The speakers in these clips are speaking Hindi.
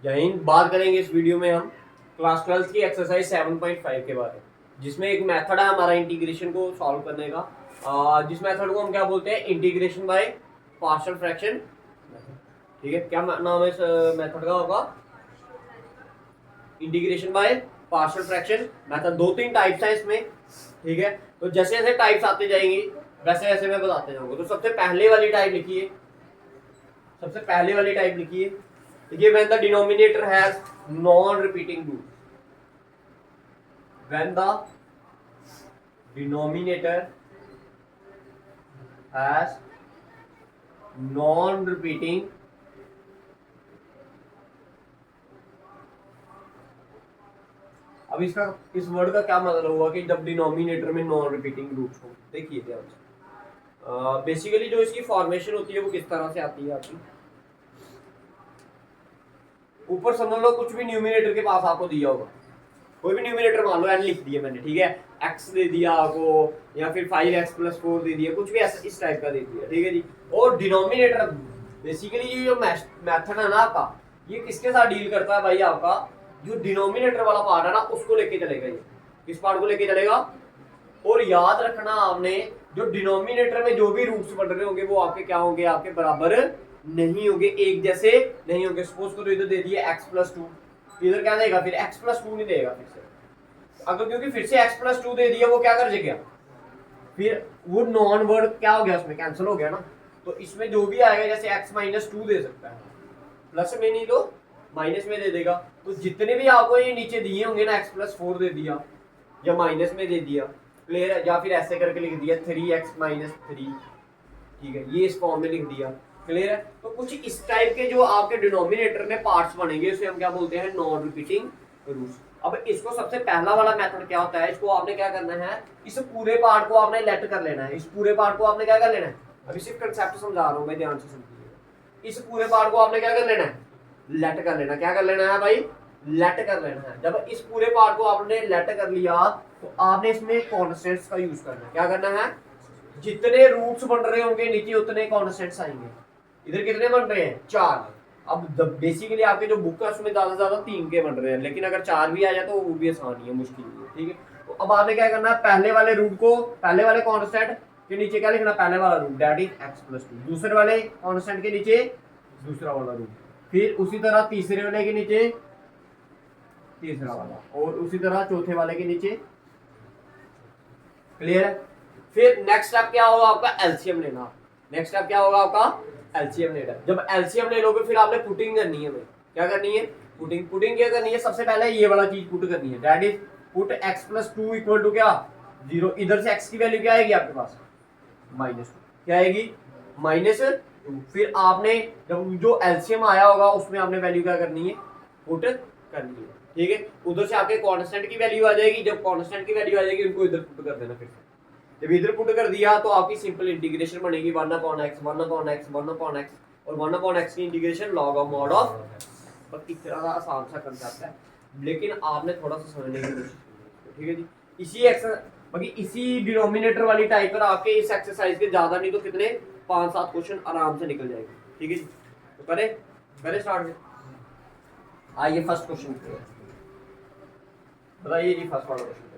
यहीं बात करेंगे इस वीडियो में हम क्लास 12 की एक्सरसाइज 7.5 के बारे में, जिसमें एक मेथड है हमारा इंटीग्रेशन को सॉल्व करने का। जिस मेथड को हम क्या बोलते हैं, इंटीग्रेशन बाय पार्शियल फ्रैक्शन। ठीक है, क्या नाम है इस मेथड का होगा? Integration by partial fraction method. 2-3 types हैं इसमें। ठीक है, तो जैसे जैसे टाइप्स आते जाएंगे वैसे वैसे मैं बताते जाऊंगा। तो सबसे पहले वाली टाइप लिखिए, सबसे पहले वाली टाइप लिखिए, देखिए when the denominator has non repeating root. When the denominator has non repeating अब इसका इस वर्ड का क्या मतलब हुआ कि जब डिनोमिनेटर में नॉन रिपीटिंग रूट्स हो। देखिए ध्यान से, बेसिकली जो इसकी फॉर्मेशन होती है वो किस तरह से आती है आपकी। ऊपर समझ लो कुछ भी न्यूमिनेटर के पास आपको दिया होगा, कोई भी न्यूमिनेटर मान लो n लिख दिया मैंने, ठीक है, x दे दिया आपको या फिर 5x + 4 दे दिया, कुछ भी ऐसा इस टाइप का दे दिया। ठीक है जी, और डिनोमिनेटर बेसिकली ये जो मेथड है ना आपका, ये किसके साथ डील करता है भाई? आपका जो डिनोमिनेटर वाला पार्ट है ना उसको लेके चलेगा। ये किस पार्ट को लेके चलेगा? और याद रखना आपने, जो डिनोमिनेटर में जो भी रूट्स बढ़ रहे होंगे वो आपके क्या होंगे? आपके बराबर नहीं होंगे, एक जैसे नहीं होंगे। सपोज करो इधर दे दिए x + 2, इधर क्या देगा? फिर x + 2 नहीं देगा फिर से। अगर क्योंकि फिर से x + 2 दे दिया, वो क्या कर गया? फिर वो नॉन वर्ड क्या हो गया? उसमें कैंसिल हो गया ना। तो इसमें जो भी आएगा, जैसे x - 2 दे सकता है, प्लस में नहीं तो माइनस में दे देगा। तो जितने भी आपको ये नीचे दिए होंगे ना, x + 4 दे दिया या माइनस में दे दिया, क्लियर है? या फिर ऐसे करके लिख दिया 3x - 3, ठीक है, ये इस फॉर्म में लिख दिया, क्लियर है? तो कुछ इस टाइप के जो आपके डिनोमिनेटर में पार्ट्स बनेंगे उसे हम क्या बोलते हैं? Non repeating roots. अब इसको सबसे पहला वाला मेथड क्या होता है? इसको आपने क्या करना है, इस पूरे पार्ट को आपने लेट कर लेना है। इस पूरे पार्ट को आपने क्या कर लेना है? अभी सिर्फ कंसेप्ट समझा रहा हूं मैं, ध्यान से समझिए। इस पूरे पार्ट को आपने क्या कर लेना है? लेट कर लेना। क्या कर लेना है भाई? लेट कर लेना है। जब इस पूरे पार्ट को आपने लेट कर लिया तो आपने इसमें कॉन्स्टेंट्स का यूज करना है। क्या करना है? जितने रूट्स बन रहे होंगे नीचे उतने कॉन्स्टेंट्स आएंगे। इधर कितने बन रहे हैं? 4। अब बेसिकली आपके जो बुक है उसमें ज्यादा से ज्यादा 3 के बन रहे हैं, लेकिन अगर 4 भी आ जाए तो वो भी आसान ही है, मुश्किल नहीं है। ठीक है, तो अब आपने क्या करना है? पहले वाले रूट को, पहले वाले कॉन्स्टेंट के नीचे क्या लिखना? पहले वाला रूट, दैट इज x + 2। दूसरे वाले कॉन्स्टेंट के नीचे दूसरा वाला रूट, फिर उसी तरह तीसरे वाले के नीचे तीसरा वाला, और उसी तरह चौथे वाले के नीचे, क्लियर है? फिर नेक्स्ट स्टेप क्या होगा आपका? एलसीएम लेना। नेक्स्ट स्टेप क्या होगा आपका? एलसीएम लेना। जब एलसीएम ले लोगे फिर आपने पुटिंग करनी है भाई। क्या करनी है? पुटिंग। पुटिंग क्या करनी है? सबसे पहले ये वाला चीज पुट करनी है, that is put x + 2 equal to क्या? 0। इधर से x की वैल्यू क्या आएगी आपके पास? -2। क्या आएगी? -2। फिर आपने जब जो एलसीएम आया होगा उसमें आपने वैल्यू क्या करनी है? पुट करनी है। ठीक है, उधर से आपके कांस्टेंट की वैल्यू आ जाएगी। जब कांस्टेंट की वैल्यू आ जाएगी उनको इधर पुट कर देना। फिर से जब इधर पुट कर दिया तो आपकी सिंपल इंटीग्रेशन बनेगी 1/x 1/x 1/x, और 1/x की integration log of mod of. बस इतना आसान सा कंसेप्ट है, लेकिन आपने थोड़ा सा समझने की कोशिश की। ठीक है जी, इसी डिनोमिनेटर वाली टाइप पर आपके इस एक्सरसाइज के ज्यादा नहीं तो कितने 5-7 क्वेश्चन आराम से निकल जाएंगे। ठीक है जी, तो करें स्टार्ट में। आइए फर्स्ट क्वेश्चन बताइए जी। फर्स्ट वाला क्वेश्चन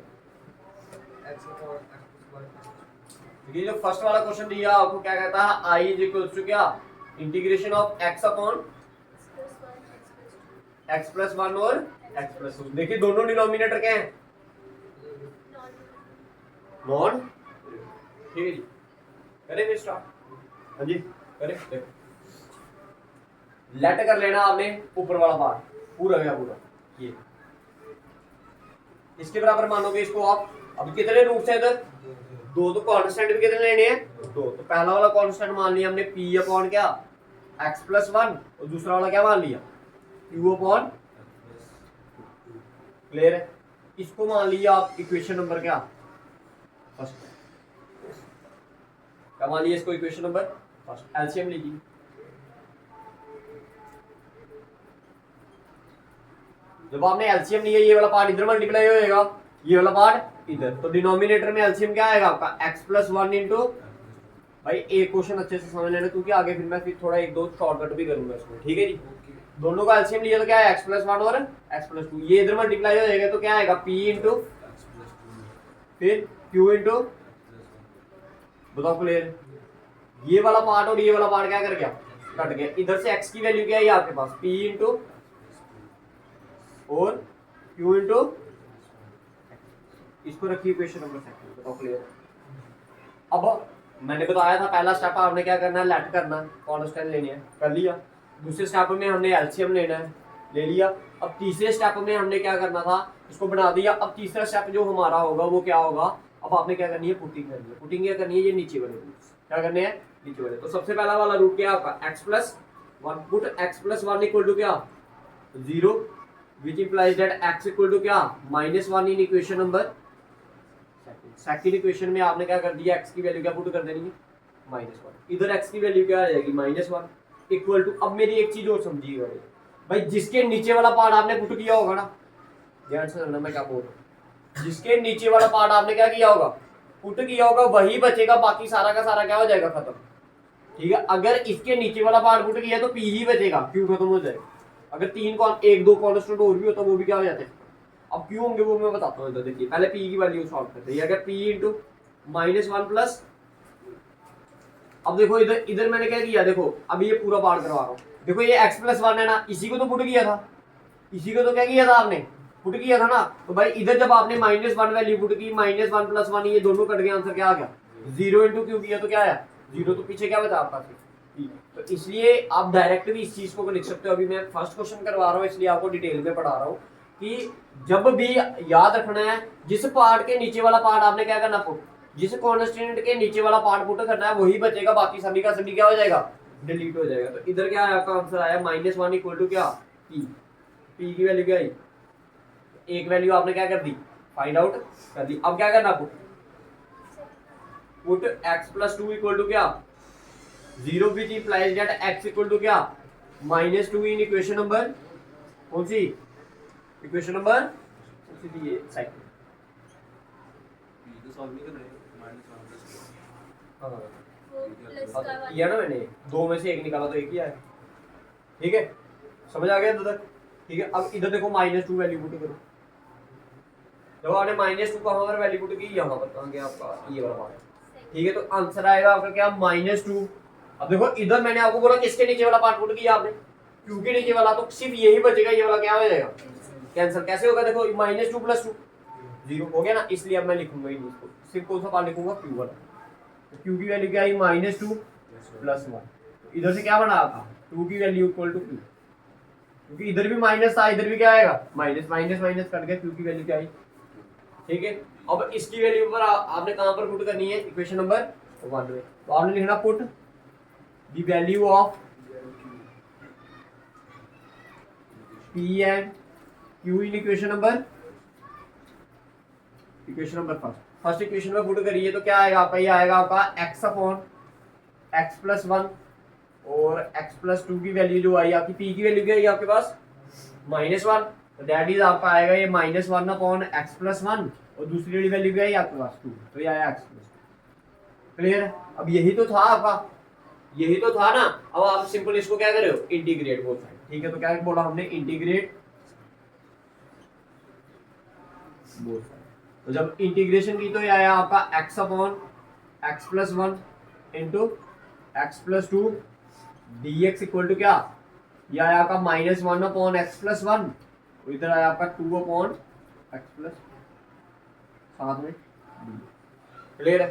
देखिए, जो फर्स्ट वाला क्वेश्चन दिया आपको क्या कहता है? आई इज इक्वल टू क्या? Integration of x upon x + 1 और x + 2। देखिए दोनों डिनोमिनेटर क्या है? नॉन। ठीक है जी, करें फिर स्टार्ट। हाँ जी करें। लेट कर लेना आपने ऊपर वाला पार्ट, पूरा गया पूरा। ये इसके बराबर मानोगे इसको आप। अब कितने रूट्स हैं इधर? 2। तो कांस्टेंट भी कितने लेने हैं? 2। तो पहला वाला कांस्टेंट मान लिया हमने p अपॉन क्या? x + 1, और दूसरा वाला क्या मान लिया? q upon. क्लियर है? इसको मान लिया आप इक्वेशन नंबर क्या? फर्स्ट। क्या मान लिया इसको? Equation number first. एलसीएम लीजिए। जब आपने एलसीएम लिया, ये वाला पार्ट इधर मल्टीप्लाई हो जाएगा, ये वाला पार्ट इधर। तो डिनोमिनेटर में एलसीएम क्या आएगा आपका? x + 1 इंटू, भाई एक क्वेश्चन अच्छे से समझ लेना क्योंकि आगे फिर मैं थोड़ा 1-2 शॉर्टकट भी करूंगा इसमें। ठीक है जी, दोनों का एलसीएम लिया तो क्या है x+1 और x+2, ये इधर मल्टीप्लाई हो जाएगा तो क्या आएगा p इंटू फिर q इंटू, बताओ क्लियर। ये वाला पार्ट और ये वाला पार्ट क्या कर गया, कट गया। इधर से x की वैल्यू क्या है आपके पास p इंटू और q इंटू, इसको रखिए इक्वेशन नंबर सेकंड, बताओ क्लियर। अब मैंने बताया था पहला स्टेप आपने क्या करना है, लेट करना है, कांस्टेंट लेने हैं, कर लिया। दूसरे स्टेप में हमने एलसीएम लेना है, ले लिया। अब तीसरे स्टेप में हमने क्या करना था, इसको बना दिया। अब तीसरा स्टेप जो हमारा होगा वो क्या होगा, अब आपने क्या करनी है, पुटिंग करनी है। पुटिंग क्या करनी है, ये नीचे वाले रूट्स क्या करने हैं, नीचे वाले। तो सबसे पहला वाला रूट क्या आपका x+1, put x+1 equal to क्या 0, which implies that x equal to क्या -1 in equation number second. Equation में आपने क्या कर दिया, x की वैल्यू क्या पुट कर देनी है -1, इधर x की वैल्यू क्या आ जाएगी -1 इक्वल टू। अब मेरी एक चीज और समझिएगा भाई, जिसके नीचे वाला पार्ट आपने पुट किया होगा ना, ध्यान से सुनना मैं क्या बोल रहा हूँ, जिसके नीचे वाला पार्ट आपने क्या किया होगा, पुट किया होगा, वही बचेगा, बाकी सारा का सारा क्या हो जाएगा, खत्म। ठीक है, अगर इसके नीचे वाला पार्ट पुट किया तो p ही बचेगा, q खत्म हो जाएगा। अगर एक दो कांस्टेंट और भी होता वो भी क्या हो जाते हैं। अब क्यों होंगे वो मैं बताता हूँ, इधर देखिए पहले p की वैल्यू सॉल्व करते हैं। अगर p इंटू -1 प्लस, अब देखो इधर मैंने क्या किया, देखो अभी ये पूरा पार्ट करवा रहा हूँ। देखो ये x+1 है ना, इसी को तो पुट किया था, इसी को तो क्या किया था आपने, पुट किया था ना। तो भाई इधर जब आपने -1 वैल्यू पुट की, -1 + 1 ये दोनों कट गए, आंसर क्या आ गया 0 इंटू क्यू किया तो क्या आया 0, तो पीछे क्या बता आपका। तो इसलिए आप डायरेक्ट भी इस चीज को लिख सकते हो। अभी मैं फर्स्ट क्वेश्चन करवा रहा हूँ इसलिए आपको डिटेल में पढ़ा रहा हूँ कि जब भी याद रखना है, जिस पार्ट के नीचे वाला पार्ट आपने क्या करना, पुट, जिस कांस्टेंट के नीचे वाला पार्ट पुट करना है वही बचेगा, बाकी सभी का सभी क्या हो जाएगा, डिलीट हो जाएगा। तो इधर क्या है आपका आंसर आया -1 इक्वल टू क्या p की वैल्यू क्या आई, एक वैल्यू आपने क्या कर दी, फाइंड आउट कर दी। अब क्या करना, पुट x+2 इक्वल टू क्या 0, which implies that x equal to क्या -2 इन इक्वेशन नंबर कौन सी, इक्वेशन नंबर ये सेकंड। किया ना मैंने, दो में से एक निकाला तो एक ही आया। ठीक है, समझ आ गया इधर तक। ठीक है, अब इधर देखो -2 वैल्यू पुट करो। जब आपने -2 कहाँ पर वैल्यू पुट की, यहाँ पर कहाँ गया आपका ये वाला पार्ट। ठीक है, तो आंसर आएगा आपका क्या -2। अब देखो इधर मैंने आपको बोला किसके नीचे वाला पार्ट पुट किया आपने, क्यू के नीचे वाला, तो सिर्फ यही बचेगा, ये वाला क्या हो जाएगा, कैंसिल। कैसे होगा, देखो -2 + 2 0 हो गया ना, इसलिए अब मैं लिखूंगा ही इसको, सिर्फ कौन सा पार्ट लिखूंगा, क्यू वाला। तो क्यू की वैल्यू क्या आई -2 + 1, इधर से क्या बना था 2 की वैल्यू इक्वल टू क्यू, क्योंकि इधर भी माइनस था, इधर भी क्या आएगा माइनस, माइनस माइनस कट गया, क्यू की वैल्यू क्या आई। ठीक है, अब इसकी वैल्यू पर आपने कहां पर पुट करनी है, इक्वेशन नंबर 1 में। तो आपने लिखना put the value of p and q in equation number first equation में पुट करिए तो क्या आएगा आपका, ये आएगा आपका x/x+1 और x+2 की वैल्यू जो आई आपकी, p की वैल्यू क्या आई आपके पास -1, तो दैट इज आपका आएगा ये -1/x+1 और दूसरी वाली वैल्यू क्या है आपके पास 2, तो ये आया x+2। क्लियर। अब यही तो था आपका, यही तो था ना। अब आप सिंपल इसको क्या कर रहे हो, इंटीग्रेट बोल सकते। ठीक है, तो क्या बोला हमने, इंटीग्रेट बोल सकते। तो जब इंटीग्रेशन की तो ये आया आपका x/x+1 into x+2 dx equal to क्या, ये आया आपका -1/x+1, इधर आया आपका 2/x+, साथ में। क्लियर है,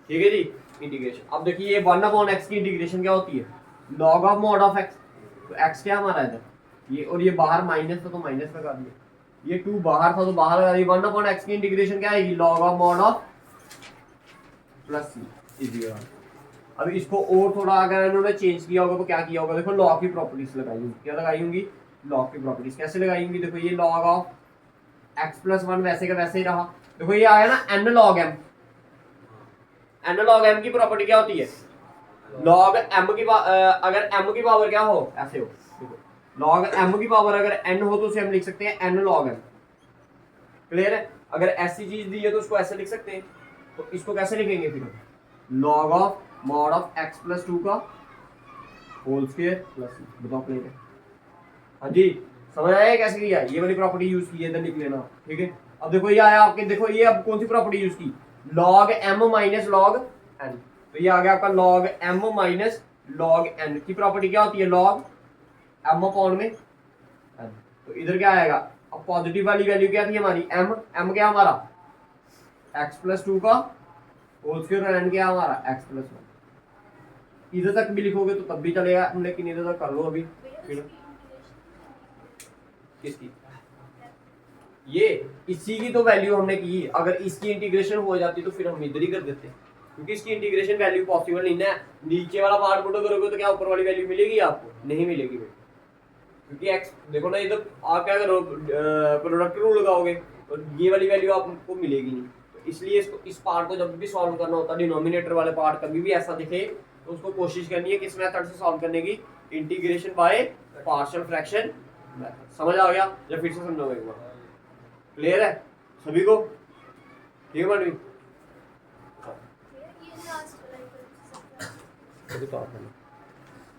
ठीक है जी। इंटीग्रेशन, अब देखिए ये 1/x की इंटीग्रेशन क्या होती है, log of mod of x। तो x क्या हमारा इधर ये, और ये बाहर माइनस था तो माइनस लगा दिया, ये 2 बाहर था तो बाहर लगा दिया। 1/x की इंटीग्रेशन क्या आएगी, log of mod of plus c। अब इसको और थोड़ा अगर इन्होंने चेंज किया होगा तो क्या किया होगा, देखो लॉग की प्रॉपर्टीज लगाई होंगी। क्या लगाई होंगी, लॉग की प्रॉपर्टीज। कैसे लगाई होंगी, देखो ये log ऑफ x+1 वैसे का वैसे ही रहा। देखो ये आया ना n log m, n log m की प्रॉपर्टी क्या होती है, log m की अगर m की पावर क्या हो, ऐसे हो, देखो log m की पावर अगर n हो तो उसे हम लिख सकते हैं n log m। क्लियर है, अगर ऐसी चीज दी है तो उसको ऐसे लिख सकते हैं। तो इसको कैसे लिखेंगे फिर, log of mod of x+2 का होल स्क्वायर प्लस बताओ क्लियर है? हाँ जी, समझ आया कैसे किया? ये वाली प्रॉपर्टी यूज की है, इधर लिख लेना, ठीक है। अब देखो ये आया आपके, देखो ये अब कौन सी प्रॉपर्टी यूज की, log m minus log n। तो ये आ गया आपका log m minus log n की प्रॉपर्टी क्या होती है, log m अपॉन में n। तो इधर क्या आएगा, अब पॉजिटिव वाली वैल्यू क्या थी हमारी, m क्या हमारा x प्लस 2 का होल स्क्वायर और n क्या हमारा x प्लस 1। इधर तक भी लिखोगे तो तब भी चलेगा, लेकिन इधर तक कर लो अभी फिर। किसकी, ये इसी की तो वैल्यू हमने की, अगर इसकी इंटीग्रेशन हो जाती तो फिर हम इधर ही कर देते, क्योंकि इसकी इंटीग्रेशन वैल्यू पॉसिबल नहीं है। नीचे वाला पार्ट पुट करोगे तो क्या ऊपर वाली वैल्यू मिलेगी आपको, नहीं मिलेगी भाई, क्योंकि x देखो ना इधर आप क्या करो, प्रोडक्ट रूल लगाओगे और ये वाली वैल्यू आपको मिलेगी नहीं। तो इसलिए इसको, इस पार्ट को जब भी सॉल्व करना होता है, डिनोमिनेटर वाले पार्ट कभी भी ऐसा दिखे तो उसको कोशिश करनी है किस मेथड से सॉल्व करने की, integration by partial fraction method. समझ आ गया या फिर से समझाओ एक बार? क्लियर है सभी को? ठीक है मनवी?